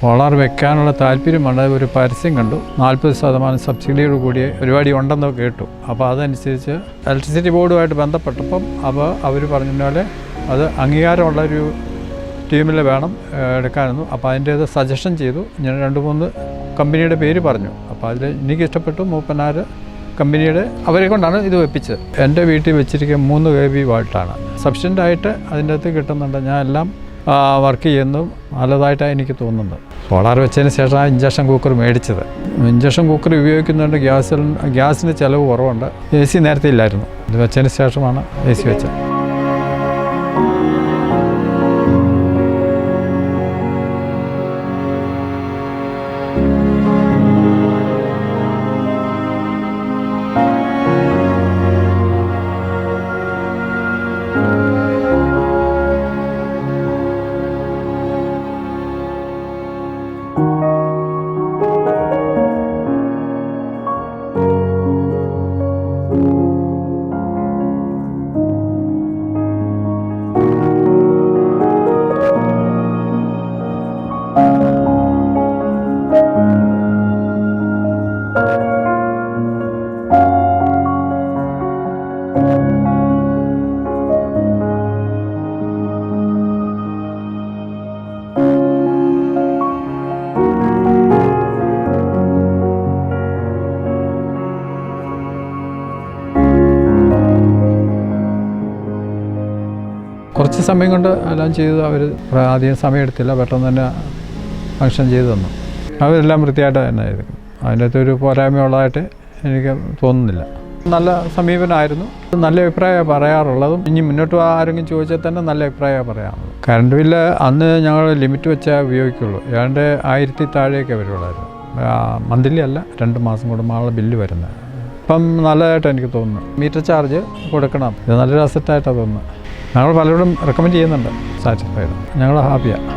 Solar വെക്കാനുള്ള താല്പര്യമുണ്ട്. ഒരു പരസ്യം കണ്ടു, 40% സബ്സിഡിയോട് കൂടിയ പരിപാടി ഉണ്ടെന്ന് കേട്ടു. അപ്പോൾ അതനുസരിച്ച് ഇലക്ട്രിസിറ്റി ബോർഡുമായിട്ട് ബന്ധപ്പെട്ടപ്പം അവർ പറഞ്ഞ പോലെ അത് അംഗീകാരമുള്ളൊരു ടീമിൽ വേണം എടുക്കാനെന്നു. അപ്പോൾ അതിൻ്റേത് സജഷൻ ചെയ്തു. ഞാൻ 2-3 കമ്പനിയുടെ പേര് പറഞ്ഞു. അപ്പോൾ അതിൽ എനിക്ക് ഇഷ്ടപ്പെട്ടു മൂപ്പനാർ കമ്പനിയുടെ, അവരെ കൊണ്ടാണ് ഇത് വെപ്പിച്ചത്. എൻ്റെ വീട്ടിൽ വെച്ചിരിക്കുന്ന 3 kV വാൾട്ടാണ് സഫിഷ്യൻ്റായിട്ട് അതിൻ്റെ അകത്ത് കിട്ടുന്നുണ്ട്. ഞാൻ എല്ലാം വർക്ക് ചെയ്യുന്നു, നല്ലതായിട്ടാണ് എനിക്ക് തോന്നുന്നത്. സോളാർ വെച്ചതിന് ശേഷമാണ് ഇൻഡക്ഷൻ കുക്കർ മേടിച്ചത്. ഇൻഡക്ഷൻ കുക്കർ ഉപയോഗിക്കുന്നുണ്ട്, ഗ്യാസിന് ചിലവ് കുറവുണ്ട്. AC നേരത്തെ ഇല്ലായിരുന്നു, ഇത് വെച്ചതിന് ശേഷമാണ് AC വെച്ചത്. കുറച്ച് സമയം കൊണ്ട് എല്ലാം ചെയ്തു. അവർ അധികം സമയം എടുത്തില്ല, പെട്ടെന്ന് തന്നെ ഫങ്ഷൻ ചെയ്തു തന്നു. അവരെല്ലാം വൃത്തിയായിട്ട് തന്നെ ആയിരുന്നു. അതിൻ്റെ അകത്തൊരു പോരായ്മയുള്ളതായിട്ട് എനിക്ക് തോന്നുന്നില്ല. നല്ല സമീപനമായിരുന്നു. നല്ല അഭിപ്രായമാണ് പറയാറുള്ളതും. ഇനി മുന്നോട്ട് ആരെങ്കിലും ചോദിച്ചാൽ തന്നെ നല്ല അഭിപ്രായമാണ് പറയാറുള്ളത്. കറണ്ട് ബില്ല് അന്ന് ഞങ്ങൾ ലിമിറ്റ് വെച്ചാൽ ഉപയോഗിക്കുള്ളൂ. ഏതാണ്ട് 1000 താഴെയൊക്കെ വരുള്ളായിരുന്നു. മന്ത്ലി അല്ല, 2 മാസം കൂടുമ്പോഴുള്ള ബില്ല് വരുന്നത്. ഇപ്പം നല്ലതായിട്ട് എനിക്ക് തോന്നുന്നു. മീറ്റർ ചാർജ് കൊടുക്കണം, ഇത് നല്ലൊരു അസറ്റായിട്ടാണ് തോന്നുന്നത്. ഞങ്ങൾ പലരോടും റെക്കമെൻഡ് ചെയ്യുന്നുണ്ട്. സാറ്റിസ്ഫൈഡ്, ഞങ്ങൾ ഹാപ്പിയാണ്.